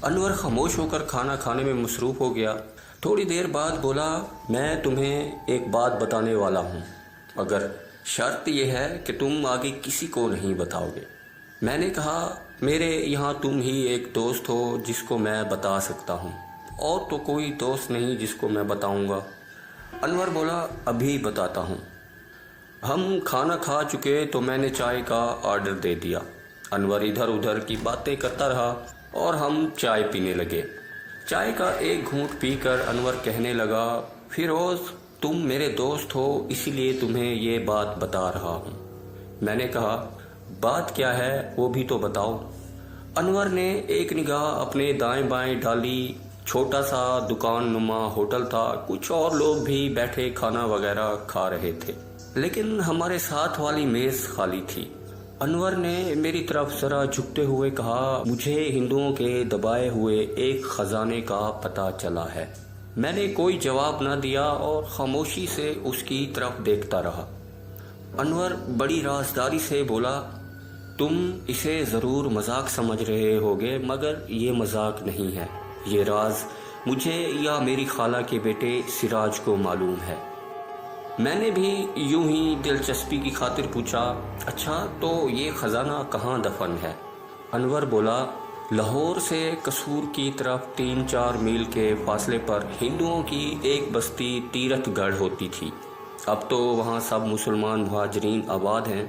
انور خاموش ہو کر کھانا کھانے میں مصروف ہو گیا۔ تھوڑی دیر بعد بولا، میں تمہیں ایک بات بتانے والا ہوں، مگر شرط یہ ہے کہ تم آگے کسی کو نہیں بتاؤ گے۔ میں نے کہا، میرے یہاں تم ہی ایک دوست ہو جس کو میں بتا سکتا ہوں، اور تو کوئی دوست نہیں جس کو میں بتاؤں گا۔ انور بولا، ابھی بتاتا ہوں۔ ہم کھانا کھا چکے تو میں نے چائے کا آرڈر دے دیا۔ انور ادھر ادھر کی باتیں کرتا رہا اور ہم چائے پینے لگے۔ چائے کا ایک گھونٹ پی کر انور کہنے لگا، فیروز، تم میرے دوست ہو، اسی لیے تمہیں یہ بات بتا رہا ہوں۔ میں نے کہا، بات کیا ہے وہ بھی تو بتاؤ۔ انور نے ایک نگاہ اپنے دائیں بائیں ڈالی۔ چھوٹا سا دکان نما ہوٹل تھا، کچھ اور لوگ بھی بیٹھے کھانا وغیرہ کھا رہے تھے، لیکن ہمارے ساتھ والی میز خالی تھی۔ انور نے میری طرف ذرا جھکتے ہوئے کہا، مجھے ہندوؤں کے دبائے ہوئے ایک خزانے کا پتہ چلا ہے۔ میں نے کوئی جواب نہ دیا اور خاموشی سے اس کی طرف دیکھتا رہا۔ انور بڑی رازداری سے بولا، تم اسے ضرور مذاق سمجھ رہے ہوگے، مگر یہ مذاق نہیں ہے۔ یہ راز مجھے یا میری خالہ کے بیٹے سراج کو معلوم ہے۔ میں نے بھی یوں ہی دلچسپی کی خاطر پوچھا، اچھا تو یہ خزانہ کہاں دفن ہے؟ انور بولا، لاہور سے قصور کی طرف 3-4 میل کے فاصلے پر ہندوؤں کی ایک بستی تیرتھ گڑھ ہوتی تھی۔ اب تو وہاں سب مسلمان مہاجرین آباد ہیں۔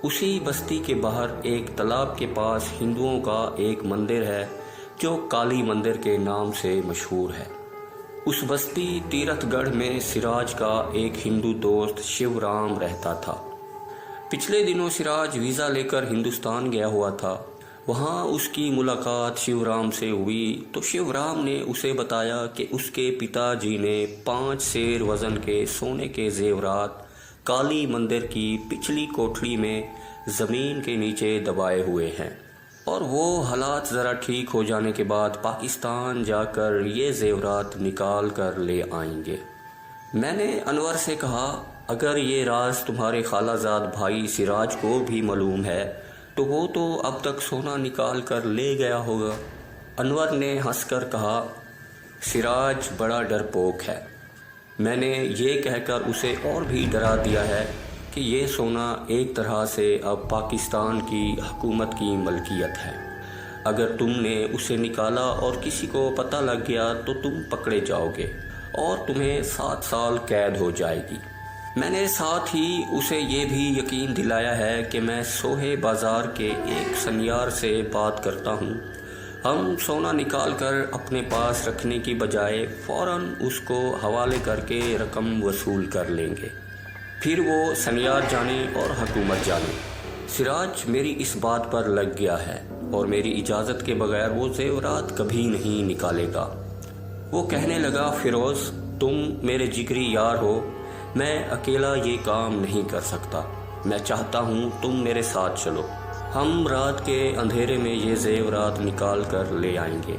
اسی بستی کے باہر ایک تالاب کے پاس ہندوؤں کا ایک مندر ہے جو کالی مندر کے نام سے مشہور ہے۔ اس بستی تیرتھ گڑھ میں سراج کا ایک ہندو دوست شیو رام رہتا تھا۔ پچھلے دنوں سراج ویزا لے کر ہندوستان گیا ہوا تھا۔ وہاں اس کی ملاقات شیو رام سے ہوئی تو شیو رام نے اسے بتایا کہ اس کے پتا جی نے 5 سیر وزن کے سونے کے زیورات کالی مندر کی پچھلی کوٹھڑی میں زمین کے نیچے دبائے ہوئے ہیں، اور وہ حالات ذرا ٹھیک ہو جانے کے بعد پاکستان جا کر یہ زیورات نکال کر لے آئیں گے۔ میں نے انور سے کہا، اگر یہ راز تمہارے خالہ زاد بھائی سراج کو بھی معلوم ہے تو وہ تو اب تک سونا نکال کر لے گیا ہوگا۔ انور نے ہنس کر کہا، سراج بڑا ڈرپوک ہے۔ میں نے یہ کہہ کر اسے اور بھی ڈرا دیا ہے کہ یہ سونا ایک طرح سے اب پاکستان کی حکومت کی ملکیت ہے۔ اگر تم نے اسے نکالا اور کسی کو پتہ لگ گیا تو تم پکڑے جاؤ گے اور تمہیں 7 سال قید ہو جائے گی۔ میں نے ساتھ ہی اسے یہ بھی یقین دلایا ہے کہ میں سوہے بازار کے ایک سنیار سے بات کرتا ہوں۔ ہم سونا نکال کر اپنے پاس رکھنے کی بجائے فوراً اس کو حوالے کر کے رقم وصول کر لیں گے، پھر وہ سنیار جانے اور حکومت جانے۔ سراج میری اس بات پر لگ گیا ہے اور میری اجازت کے بغیر وہ زیورات کبھی نہیں نکالے گا۔ وہ کہنے لگا، فیروز، تم میرے جگری یار ہو، میں اکیلا یہ کام نہیں کر سکتا۔ میں چاہتا ہوں تم میرے ساتھ چلو، ہم رات کے اندھیرے میں یہ زیورات نکال کر لے آئیں گے۔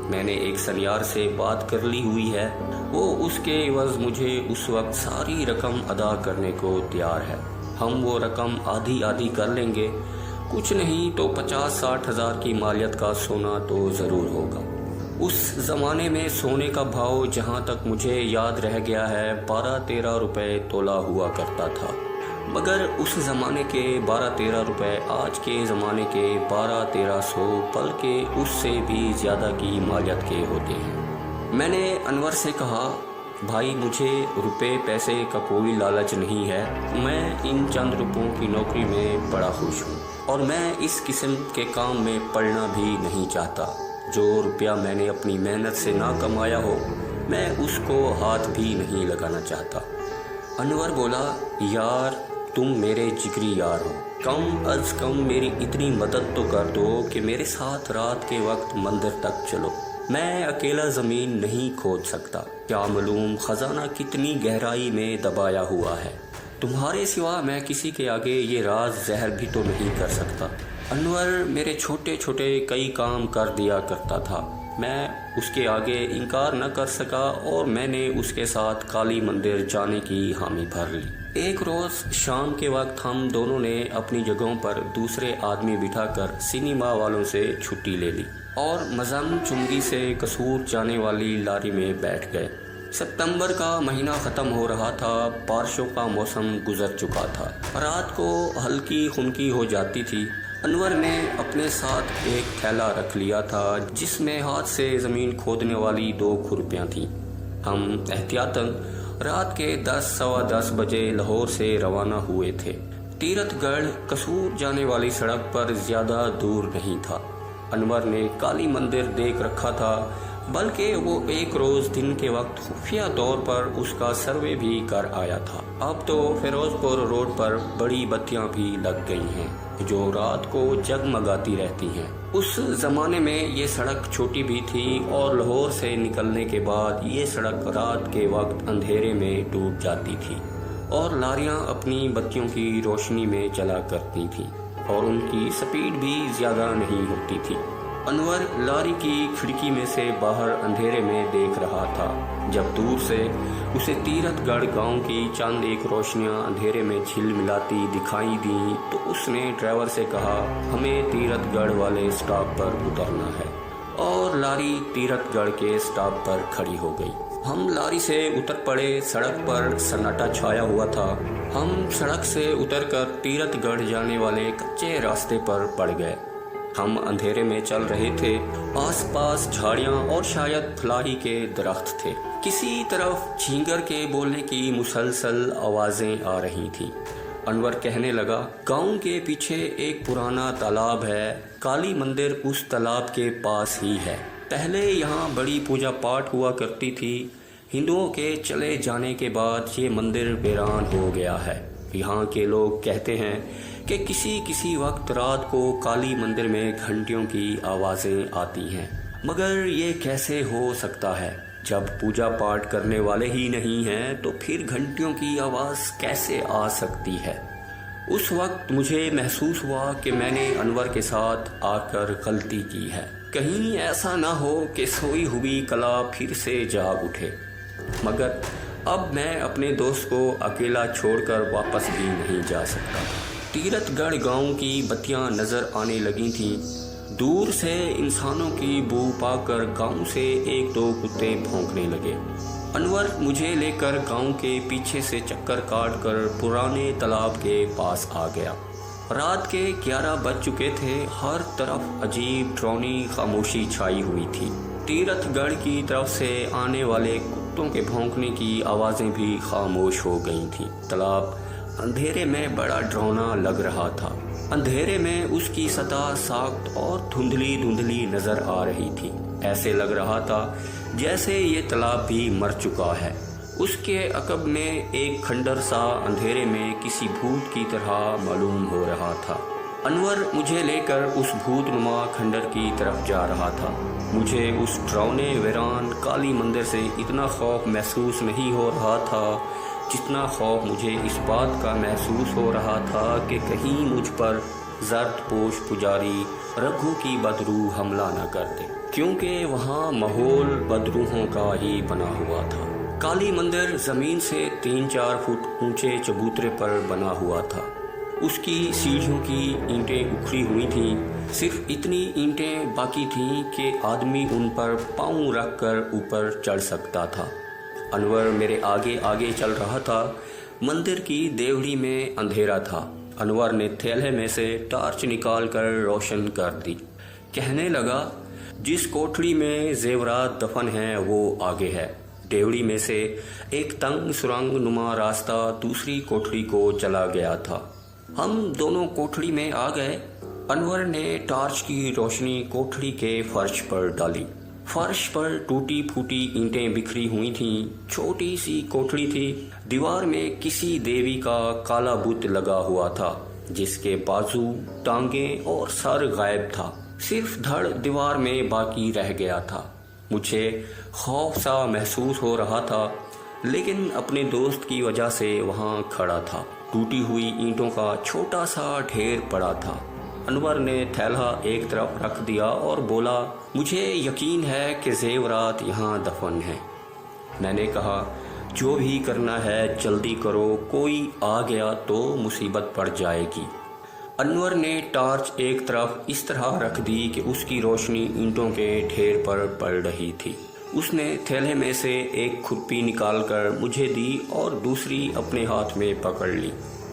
میں نے ایک سنیار سے بات کر لی ہوئی ہے، وہ اس کے عوض مجھے اس وقت ساری رقم ادا کرنے کو تیار ہے۔ ہم وہ رقم آدھی آدھی کر لیں گے، کچھ نہیں تو 50-60 ہزار کی مالیت کا سونا تو ضرور ہوگا۔ اس زمانے میں سونے کا بھاؤ جہاں تک مجھے یاد رہ گیا ہے 12-13 روپے تولہ ہوا کرتا تھا، مگر اس زمانے کے 12-13 روپے آج کے زمانے کے 1200-1300 بلکہ اس سے بھی زیادہ کی مالیت کے ہوتے ہیں۔ میں نے انور سے کہا، بھائی، مجھے روپے پیسے کا کوئی لالچ نہیں ہے، میں ان چند روپوں کی نوکری میں بڑا خوش ہوں، اور میں اس قسم کے کام میں پڑنا بھی نہیں چاہتا۔ جو روپیہ میں نے اپنی محنت سے نہ کمایا ہو، میں اس کو ہاتھ بھی نہیں لگانا چاہتا۔ انور بولا، یار، تم میرے جگری یار ہو، کم از کم میری اتنی مدد تو کر دو کہ میرے ساتھ رات کے وقت مندر تک چلو۔ میں اکیلا زمین نہیں کھود سکتا، کیا معلوم خزانہ کتنی گہرائی میں دبایا ہوا ہے۔ تمہارے سوا میں کسی کے آگے یہ راز ظاہر بھی تو نہیں کر سکتا۔ انور میرے چھوٹے چھوٹے کئی کام کر دیا کرتا تھا، میں اس کے آگے انکار نہ کر سکا اور میں نے اس کے ساتھ کالی مندر جانے کی حامی بھر لی۔ ایک روز شام کے وقت ہم دونوں نے اپنی جگہوں پر دوسرے آدمی بٹھا کر سنیما والوں سے چھٹی لے لی اور مزم چنگی سے قصور جانے والی لاری میں بیٹھ گئے۔ ستمبر کا مہینہ ختم ہو رہا تھا، بارشوں کا موسم گزر چکا تھا، رات کو ہلکی خنکی ہو جاتی تھی۔ انور نے اپنے ساتھ ایک تھیلا رکھ لیا تھا جس میں ہاتھ سے زمین کھودنے والی 2 کھرپیاں تھیں۔ ہم احتیاطاً رات کے 10 سوا 10 بجے لاہور سے روانہ ہوئے تھے۔ تیرتھ گڑھ قصور جانے والی سڑک پر زیادہ دور نہیں تھا۔ انور نے کالی مندر دیکھ رکھا تھا، بلکہ وہ ایک روز دن کے وقت خفیہ طور پر اس کا سروے بھی کر آیا تھا۔ اب تو فیروز پور روڈ پر بڑی بتیاں بھی لگ گئی ہیں جو رات کو جگمگاتی رہتی ہیں۔ اس زمانے میں یہ سڑک چھوٹی بھی تھی اور لاہور سے نکلنے کے بعد یہ سڑک رات کے وقت اندھیرے میں ڈوب جاتی تھی اور لاریاں اپنی بتیوں کی روشنی میں چلا کرتی تھیں اور ان کی سپیڈ بھی زیادہ نہیں ہوتی تھی۔ انور لاری کی کھڑکی میں سے باہر اندھیرے میں دیکھ رہا تھا۔ جب دور سے اسے تیرتھ گڑھ گاؤں کی چند ایک روشنیاں اندھیرے میں جھل ملاتی دکھائی دیں تو اس نے ڈرائیور سے کہا، ہمیں تیرتھ گڑھ والے سٹاپ پر اترنا ہے، اور لاری تیرتھ گڑھ کے سٹاپ پر کھڑی ہو گئی۔ ہم لاری سے اتر پڑے۔ سڑک پر سناٹا چھایا ہوا تھا۔ ہم سڑک سے اتر کر تیرتھ گڑھ جانے والے کچے راستے پر پڑ گئے۔ ہم اندھیرے میں چل رہے تھے۔ آس پاس جھاڑیاں اور شاید پھلاہی کے درخت تھے۔ کسی طرف جھینگر کے بولنے کی مسلسل آوازیں آ رہی تھیں۔ انور کہنے لگا، گاؤں کے پیچھے ایک پرانا تالاب ہے، کالی مندر اس تالاب کے پاس ہی ہے۔ پہلے یہاں بڑی پوجا پاٹ ہوا کرتی تھی۔ ہندوؤں کے چلے جانے کے بعد یہ مندر ویران ہو گیا ہے۔ یہاں کے لوگ کہتے ہیں کہ کسی وقت رات کو کالی مندر میں گھنٹیوں کی آوازیں آتی ہیں، مگر یہ کیسے ہو سکتا ہے؟ جب پوجا پاٹ کرنے والے ہی نہیں ہیں تو پھر گھنٹیوں کی آواز کیسے آ سکتی ہے؟ اس وقت مجھے محسوس ہوا کہ میں نے انور کے ساتھ آ کر غلطی کی ہے۔ کہیں ایسا نہ ہو کہ سوئی ہوئی کلا پھر سے جاگ اٹھے، مگر اب میں اپنے دوست کو اکیلا چھوڑ کر واپس بھی نہیں جا سکتا۔ تیرتھ گڑھ گاؤں کی بتیاں نظر آنے لگی تھیں۔ دور سے انسانوں کی بو پا کر گاؤں سے 1-2 کتے بھونکنے لگے۔ انور مجھے لے کر گاؤں کے پیچھے سے چکر کاٹ کر پرانے تالاب کے پاس آ گیا۔ رات کے 11 بج چکے تھے۔ ہر طرف عجیب ڈراؤنی خاموشی چھائی ہوئی تھی۔ تیرتھ گڑھ کی طرف سے آنے والے کتوں کے بھونکنے کی آوازیں بھی خاموش ہو گئی تھیں۔ تالاب اندھیرے میں بڑا ڈراؤنا لگ رہا تھا۔ اندھیرے میں اس کی سطح ساکت اور دھندلی نظر آ رہی تھی۔ ایسے لگ رہا تھا جیسے یہ تالاب بھی مر چکا ہے۔ اس کے عقب میں ایک کھنڈر سا اندھیرے میں کسی بھوت کی طرح معلوم ہو رہا تھا۔ انور مجھے لے کر اس بھوت نما کھنڈر کی طرف جا رہا تھا۔ مجھے اس ڈراؤنے ویران کالی مندر سے اتنا خوف محسوس نہیں ہو رہا تھا جتنا خوف مجھے اس بات کا محسوس ہو رہا تھا کہ کہیں مجھ پر زرد پوش پجاری رگھو کی بدروح حملہ نہ کر دے، کیونکہ وہاں ماحول بدروحوں کا ہی بنا ہوا تھا۔ کالی مندر زمین سے 3-4 فٹ اونچے چبوترے پر بنا ہوا تھا۔ اس کی سیڑھیوں کی اینٹیں اکھڑی ہوئی تھیں۔ صرف اتنی اینٹیں باقی تھیں کہ آدمی ان پر پاؤں رکھ کر اوپر چڑھ سکتا تھا۔ انور میرے آگے آگے چل رہا تھا۔ مندر کی دیوڑی میں اندھیرا تھا۔ انور نے تھیلے میں سے ٹارچ نکال کر روشن کر دی۔ کہنے لگا، جس کوٹھڑی میں زیورات دفن ہیں وہ آگے ہے۔ دیوڑی میں سے ایک تنگ سرنگ نما راستہ دوسری کوٹھڑی کو چلا گیا تھا۔ ہم دونوں کوٹھڑی میں آ گئے۔ انور نے ٹارچ کی روشنی کوٹھڑی کے فرش پر ڈالی۔ فرش پر ٹوٹی پھوٹی اینٹیں بکھری ہوئی تھیں۔ چھوٹی سی کوٹھڑی تھی۔ دیوار میں کسی دیوی کا کالا بت لگا ہوا تھا جس کے بازو، ٹانگیں اور سر غائب تھا۔ صرف دھڑ دیوار میں باقی رہ گیا تھا۔ مجھے خوف سا محسوس ہو رہا تھا، لیکن اپنے دوست کی وجہ سے وہاں کھڑا تھا۔ ٹوٹی ہوئی اینٹوں کا چھوٹا سا ڈھیر پڑا تھا۔ انور نے تھیلا ایک طرف رکھ دیا اور بولا، مجھے یقین ہے کہ زیورات یہاں دفن ہیں۔ میں نے کہا، جو بھی کرنا ہے جلدی کرو، کوئی آ گیا تو مصیبت پڑ جائے گی۔ انور نے ٹارچ ایک طرف اس طرح رکھ دی کہ اس کی روشنی اینٹوں کے ڈھیر پر پڑ رہی تھی۔ اس نے تھیلے میں سے ایک کھرپی نکال کر مجھے دی اور دوسری اپنے ہاتھ میں پکڑ لی۔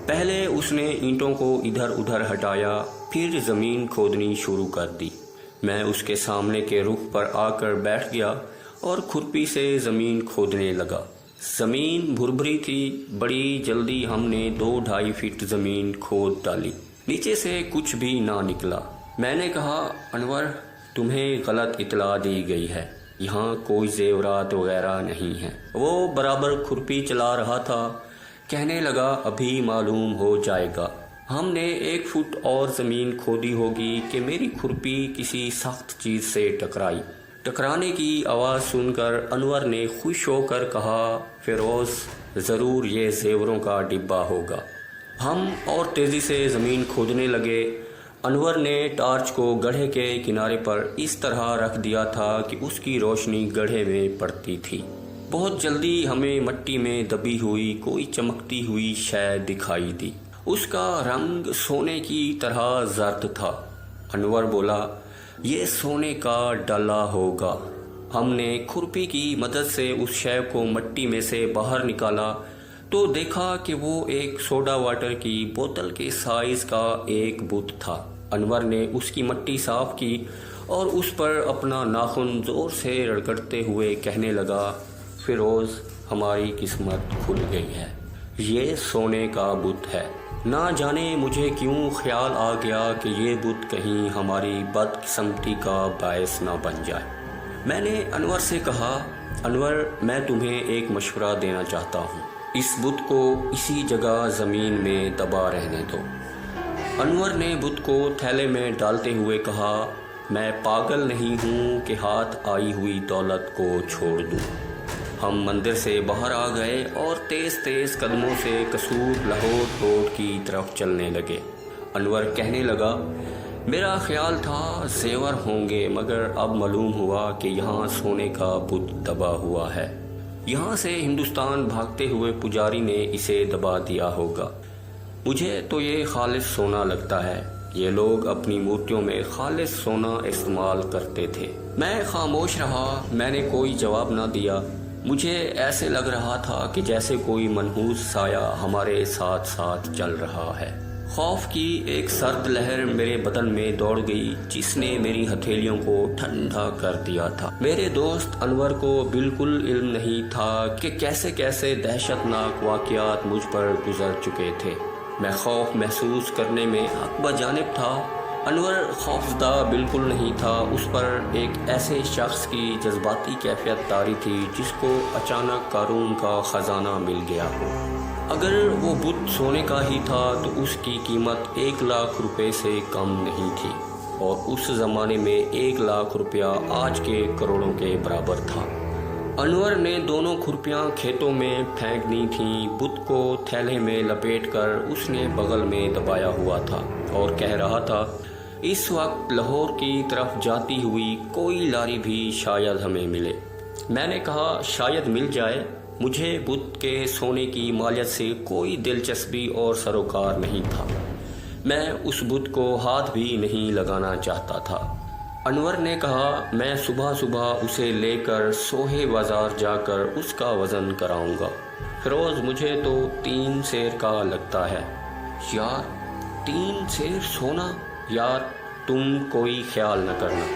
پہلے اس نے اینٹوں کو ادھر ادھر ہٹایا، پھر زمین کھودنی شروع کر دی۔ میں اس کے سامنے کے رخ پر آ کر بیٹھ گیا اور کھرپی سے زمین کھودنے لگا۔ زمین بھربھری تھی، بڑی جلدی ہم نے 2-2.5 فٹ زمین کھود ڈالی۔ نیچے سے کچھ بھی نہ نکلا۔ میں نے کہا، انور، تمہیں غلط اطلاع دی گئی ہے، یہاں کوئی زیورات وغیرہ نہیں ہیں۔ وہ برابر کھرپی چلا رہا تھا، کہنے لگا، ابھی معلوم ہو جائے گا۔ ہم نے 1 فٹ اور زمین کھودی ہوگی کہ میری کھرپی کسی سخت چیز سے ٹکرائی۔ ٹکرانے کی آواز سن کر انور نے خوش ہو کر کہا، فیروز، ضرور یہ زیوروں کا ڈبہ ہوگا۔ ہم اور تیزی سے زمین کھودنے لگے۔ انور نے ٹارچ کو گڑھے کے کنارے پر اس طرح رکھ دیا تھا کہ اس کی روشنی گڑھے میں پڑتی تھی۔ بہت جلدی ہمیں مٹی میں دبی ہوئی کوئی چمکتی ہوئی شے دکھائی دی۔ اس کا رنگ سونے کی طرح زرد تھا۔ انور بولا، یہ سونے کا ڈالا ہوگا۔ ہم نے کھرپی کی مدد سے اس شے کو مٹی میں سے باہر نکالا تو دیکھا کہ وہ ایک سوڈا واٹر کی بوتل کے سائز کا ایک بت تھا۔ انور نے اس کی مٹی صاف کی اور اس پر اپنا ناخن زور سے رگڑتے ہوئے کہنے لگا، فیروز، ہماری قسمت کھل گئی ہے، یہ سونے کا بت ہے۔ نہ جانے مجھے کیوں خیال آ گیا کہ یہ بت کہیں ہماری بدقسمتی کا باعث نہ بن جائے۔ میں نے انور سے کہا، انور، میں تمہیں ایک مشورہ دینا چاہتا ہوں، اس بت کو اسی جگہ زمین میں دبا رہنے دو۔ انور نے بت کو تھیلے میں ڈالتے ہوئے کہا، میں پاگل نہیں ہوں کہ ہاتھ آئی ہوئی دولت کو چھوڑ دوں۔ ہم مندر سے باہر آ گئے اور تیز تیز قدموں سے قصور لاہور روڈ کی طرف چلنے لگے۔ انور کہنے لگا، میرا خیال تھا زیور ہوں گے، مگر اب معلوم ہوا کہ یہاں سونے کا بت دبا ہوا ہے۔ یہاں سے ہندوستان بھاگتے ہوئے پجاری نے اسے دبا دیا ہوگا۔ مجھے تو یہ خالص سونا لگتا ہے، یہ لوگ اپنی مورتیوں میں خالص سونا استعمال کرتے تھے۔ میں خاموش رہا، میں نے کوئی جواب نہ دیا۔ مجھے ایسے لگ رہا تھا کہ جیسے کوئی منحوس سایہ ہمارے ساتھ ساتھ چل رہا ہے۔ خوف کی ایک سرد لہر میرے بدن میں دوڑ گئی جس نے میری ہتھیلیوں کو ٹھنڈا کر دیا تھا۔ میرے دوست انور کو بالکل علم نہیں تھا کہ کیسے کیسے دہشت ناک واقعات مجھ پر گزر چکے تھے۔ میں خوف محسوس کرنے میں حق بجانب تھا۔ انور خوفزدہ بالکل نہیں تھا، اس پر ایک ایسے شخص کی جذباتی کیفیت طاری تھی جس کو اچانک قارون کا خزانہ مل گیا ہو۔ اگر وہ بت سونے کا ہی تھا تو اس کی قیمت 1 لاکھ روپے سے کم نہیں تھی، اور اس زمانے میں 1 لاکھ روپیہ آج کے کروڑوں کے برابر تھا۔ انور نے دونوں کھرپیاں کھیتوں میں پھینک دی تھیں۔ بت کو تھیلے میں لپیٹ کر اس نے بغل میں دبایا ہوا تھا اور کہہ رہا تھا، اس وقت لاہور کی طرف جاتی ہوئی کوئی لاری بھی شاید ہمیں ملے۔ میں نے کہا، شاید مل جائے، مجھے بت کے سونے کی مالیت سے کوئی دلچسپی اور سروکار نہیں تھا، میں اس بت کو ہاتھ بھی نہیں لگانا چاہتا تھا۔ انور نے کہا، میں صبح صبح اسے لے کر سوہے بازار جا کر اس کا وزن کراؤں گا۔ فیروز، مجھے تو 3 سیر کا لگتا ہے۔ یار، 3 سیر سونا؟ یار، تم کوئی خیال نہ کرنا،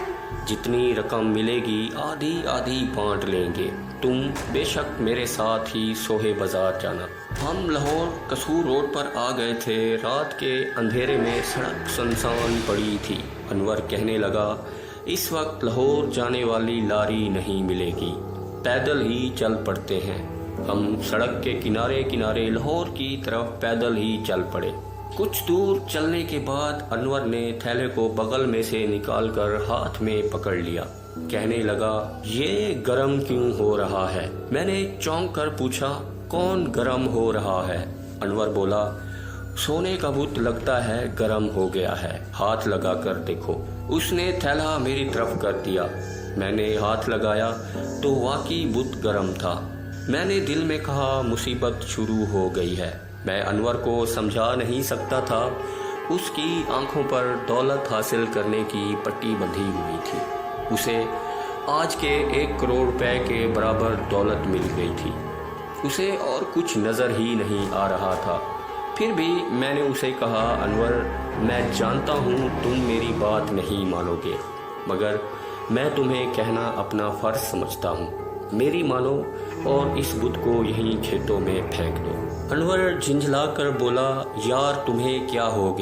جتنی رقم ملے گی آدھی آدھی بانٹ لیں گے۔ تم بے شک میرے ساتھ ہی سوہے بازار جانا۔ ہم لاہور قصور روڈ پر آ گئے تھے۔ رات کے اندھیرے میں سڑک سنسان پڑی تھی۔ انور کہنے لگا، اس وقت لاہور جانے والی لاری نہیں ملے گی، پیدل ہی چل پڑتے ہیں۔ ہم سڑک کے کنارے کنارے لاہور کی طرف پیدل ہی چل پڑے۔ کچھ دور چلنے کے بعد انور نے تھیلے کو بغل میں سے نکال کر ہاتھ میں پکڑ لیا۔ کہنے لگا، یہ گرم کیوں ہو رہا ہے؟ میں نے چونک کر پوچھا، کون گرم ہو رہا ہے؟ انور بولا، سونے کا بت لگتا ہے گرم ہو گیا ہے، ہاتھ لگا کر دیکھو۔ اس نے تھیلا میری طرف کر دیا۔ میں نے ہاتھ لگایا تو واقعی بت گرم تھا۔ میں نے دل میں کہا، مصیبت شروع ہو گئی ہے۔ میں انور کو سمجھا نہیں سکتا تھا، اس کی آنکھوں پر دولت حاصل کرنے کی پٹی بندھی ہوئی تھی۔ اسے آج کے 1 کروڑ روپے کے برابر دولت مل گئی تھی۔ اسے اور کچھ نظر ہی نہیں آ رہا تھا۔ پھر بھی میں نے اسے کہا، انور، میں جانتا ہوں تم میری بات نہیں مانو گے، مگر میں تمہیں کہنا اپنا فرض سمجھتا ہوں۔ میری مانو اور اس بت کو یہیں کھیتوں میں پھینک دو۔ انور جھنجھلا کر بولا، یار تمہیں کیا ہو گیا؟